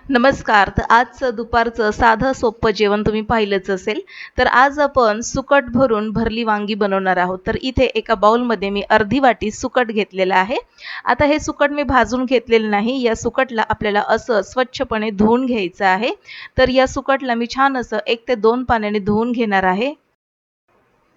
नमस्कार. तर आजचं दुपारचं साधं सोप्पं जेवण तुम्ही पाहिलंच असेल. तर आज आपण सुकट भरून भरली वांगी बनवणार आहोत. तर इथे एका बाउलमध्ये मी अर्धी वाटी सुकट घेतलेलं आहे. आता हे सुकट मी भाजून घेतलेलं नाही. या सुकटला आपल्याला असं स्वच्छपणे धुवून घ्यायचं आहे. तर या सुकटला मी छान असं 1 ते 2 पाण्याने धुवून घेणार आहे.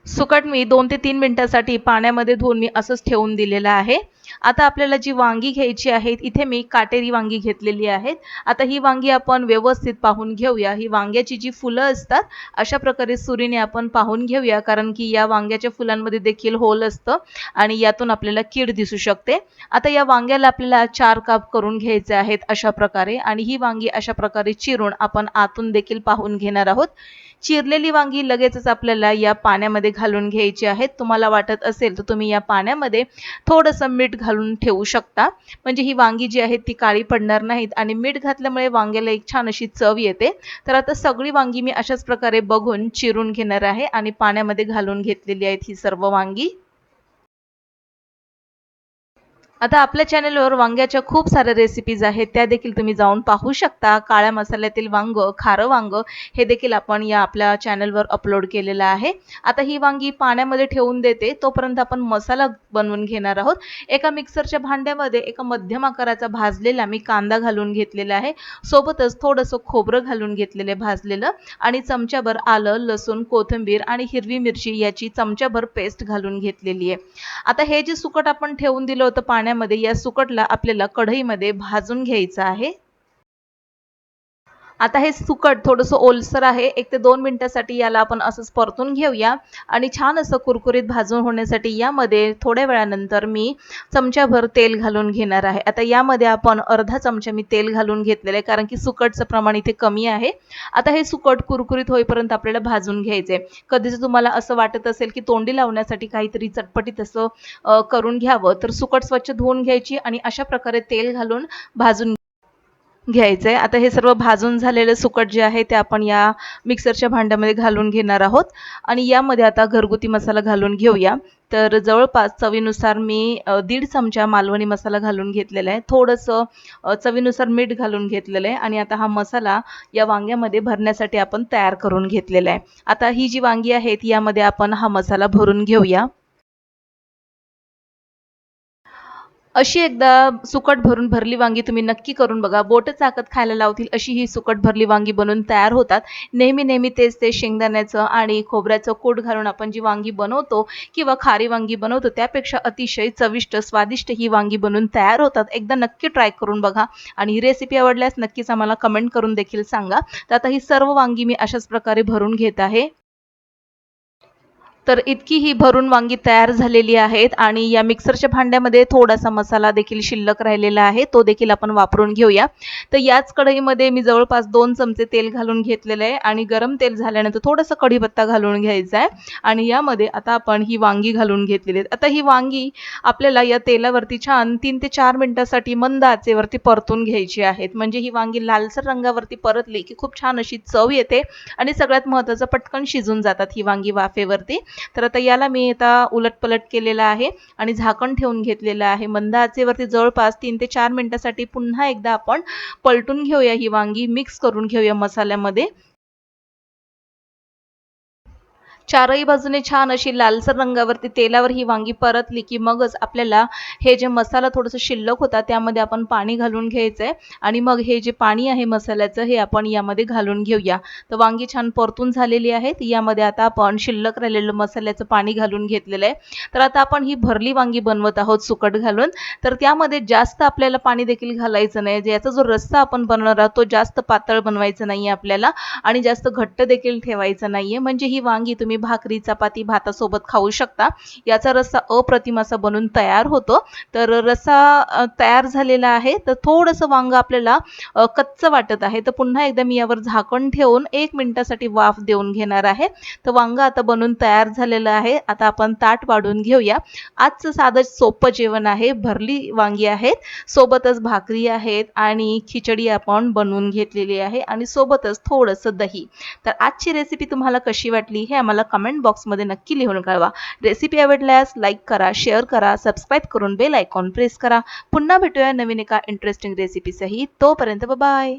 सुकट मी 2 ते 3 मिनिटासाठी पाण्यामध्ये धुवून मी असंच ठेवून दिलेलं आहे. आता आपल्याला जी वांगी घ्यायची आहेत, इथे मी काटेरी वांगी घेतलेली आहेत. आता ही वांगी आपण व्यवस्थित पाहून घेऊया. ही वांग्याची जी फुलं असतात, अशा प्रकारे सुरीने आपण पाहून घेऊया, कारण की या वांग्याच्या फुलांमध्ये देखील होल असतं आणि यातून आपल्याला कीड दिसू शकते. आता या वांग्याला आपल्याला 4 काप करून घ्यायचे आहेत अशा प्रकारे आणि ही वांगी अशा प्रकारे चिरून आपण आतून देखील पाहून घेणार आहोत. चिरलेली वांगी लगेचच आपल्याला या पाण्यामध्ये घालून घ्यायची आहेत. तुम्हाला वाटत असेल तर तुम्ही या पाण्यामध्ये थोडंसं मीठ घालून ठेवू शकता. म्हणजे ही वांगी जी आहेत ती काळी पडणार नाहीत आणि मीठ घातल्यामुळे वांग्याला एक छान अशी चव येते. तर आता सगळी वांगी मी अशाच प्रकारे बघून चिरून घेणार आहे आणि पाण्यामध्ये घालून घेतलेली आहेत ही सर्व वांगी. आता आपल्या चॅनलवर वांग्याच्या खूप साऱ्या रेसिपीज आहेत, त्या देखील तुम्ही जाऊन पाहू शकता. काळ्या मसाल्यातील वांगं, खारं वांगं हे देखील आपण या आपल्या चॅनलवर अपलोड केलेलं आहे. आता ही वांगी पाण्यामध्ये ठेवून देते, तोपर्यंत आपण मसाला बनवून घेणार आहोत. एका मिक्सरच्या भांड्यामध्ये एका मध्यम आकाराचा भाजलेला मी कांदा घालून घेतलेला आहे. सोबतच थोडंसं खोबरं घालून घेतलेलं भाजलेलं आणि चमच्याभर आलं, लसूण, कोथिंबीर आणि हिरवी मिरची याची चमच्याभर पेस्ट घालून घेतलेली आहे. आता हे जे सुकट आपण ठेवून दिलं होतं पाण्यामध्ये, या सुकटला आपल्याला कढईमध्ये भाजून घ्यायचं आहे. आता हे सुकट थोडंसं ओलसर आहे. 1 ते 2 मिनिटासाठी याला आपण असंच परतून घेऊया आणि छान असं कुरकुरीत भाजून होण्यासाठी यामध्ये थोड्या वेळानंतर मी चमच्याभर तेल घालून घेणार आहे. आता यामध्ये आपण अर्धा चमचा मी तेल घालून घेतलेलं आहे, कारण की सुकटचं प्रमाण इथे कमी आहे. आता हे सुकट कुरकुरीत होईपर्यंत आपल्याला भाजून घ्यायचे. कधीच तुम्हाला असं वाटत असेल की तोंडी लावण्यासाठी काहीतरी चटपटीत असं करून घ्यावं, तर सुकट स्वच्छ धुवून घ्यायची आणि अशा प्रकारे तेल घालून भाजून घ्यायचंय. आता हे सर्व भाजून झालेलं सुकट जे आहे ते आपण या मिक्सरच्या भांड्यामध्ये घालून घेणार आहोत आणि यामध्ये आता घरगुती मसाला घालून घेऊया. तर जवळपास चवीनुसार मी 1.5 चमचा मालवणी मसाला घालून घेतलेला आहे. थोडंसं चवीनुसार मीठ घालून घेतलेलं आहे आणि आता हा मसाला या वांग्यामध्ये भरण्यासाठी आपण तयार करून घेतलेला आहे. आता ही जी वांगी आहेत यामध्ये आपण हा मसाला भरून घेऊया. अशी एकदा सुकट भरून भरली वांगी तुम्ही नक्की करून बघा. बोटं चाकत खायला लावतील अशी ही सुकट भरली वांगी बनवून तयार होतात. नेहमी तेच ते शेंगदाण्याचं आणि खोबऱ्याचं कूट घालून आपण जी वांगी बनवतो किंवा खारी वांगी बनवतो, त्यापेक्षा अतिशय चविष्ट, स्वादिष्ट ही वांगी बनवून तयार होतात. एकदा नक्की ट्राय करून बघा आणि ही रेसिपी आवडल्यास नक्कीच आम्हाला कमेंट करून देखील सांगा. तर आता ही सर्व वांगी मी अशाच प्रकारे भरून घेत आहे. तर इतकी ही भरून वांगी तयार झालेली आहेत आणि या मिक्सरच्या भांड्यामध्ये थोडासा मसाला देखील शिल्लक राहिलेला आहे, तो देखील आपण वापरून घेऊया. तर याच कढईमध्ये मी जवळपास 2 चमचे तेल घालून घेतलेलं आहे आणि गरम तेल झाल्यानंतर थोडासा कढीपत्ता घालून घ्यायचा आहे आणि यामध्ये आता आपण ही वांगी घालून घेतलेली आहेत. आता ही वांगी आपल्याला या तेलावरती छान 3 ते 4 मिनिटासाठी मंद आचेवरती परतून घ्यायची आहेत. म्हणजे ही वांगी लालसर रंगावरती परतली की खूप छान अशी चव येते आणि सगळ्यात महत्त्वाचं पटकन शिजून जातात ही वांगी वाफेवरती. तर आता याला मी आता उलटपलट केलेला आहे आणि झाकण ठेवून घेतलेलं आहे. मंद आचेवरती जवळपास 3 ते 4 मिनिटासाठी पुन्हा एकदा आपण पलटून घेऊया. ही वांगी मिक्स करून घेऊया मसाल्यामध्ये. चारही बाजूने छान अशी लालसर रंगावरती तेलावर ही वांगी परतली की मगच आपल्याला हे जे मसाला थोडंसं शिल्लक होता त्यामध्ये आपण पाणी घालून घ्यायचंय आणि मग हे जे पाणी आहे मसाल्याचं हे आपण यामध्ये घालून घेऊया. तर वांगी छान परतून झालेली आहेत. यामध्ये आता आपण शिल्लक राहिलेलं मसाल्याचं पाणी घालून घेतलेलं आहे. तर आता आपण ही भरली वांगी बनवत आहोत सुकट घालून. तर त्यामध्ये जास्त आपल्याला पाणी देखील घालायचं नाही. याचा जो रस्सा आपण बनवणार आहोत तो जास्त पातळ बनवायचा नाहीये आपल्याला आणि जास्त घट्ट देखील ठेवायचा नाहीये. म्हणजे ही वांगी तुम्ही भाकरी, चपाती, भातासोबत खाऊ शकता. याचा रस्सा अप्रतिम असा बनून तयार होतो. तर रस्सा तयार झालेला आहे. तर थोडंसं वांग आपल्याला कच्चं वाटत आहे. तर पुन्हा एकदा मी यावर झाकण ठेवून 1 मिनिटासाठी वाफ देऊन घेणार आहे. तर वांग आता बनून तयार झालेलं आहे. आता आपण ताट वाढून घेऊया. आजचं साधं सोपं जेवण आहे. भरली वांगी आहेत, सोबतच भाकरी आहेत आणि खिचडी आपण बनवून घेतलेली आहे आणि सोबतच थोडंसं दही. तर आजची रेसिपी तुम्हाला कशी वाटली हे आम्हाला कमेंट बॉक्समध्ये नक्की लिहून कळवा. रेसिपी आवडल्यास लाईक करा, शेअर करा, सबस्क्राईब करून बेल आयकॉन प्रेस करा. पुन्हा भेटूया नवीन एका इंटरेस्टिंग रेसिपीसहित. तोपर्यंत बाय.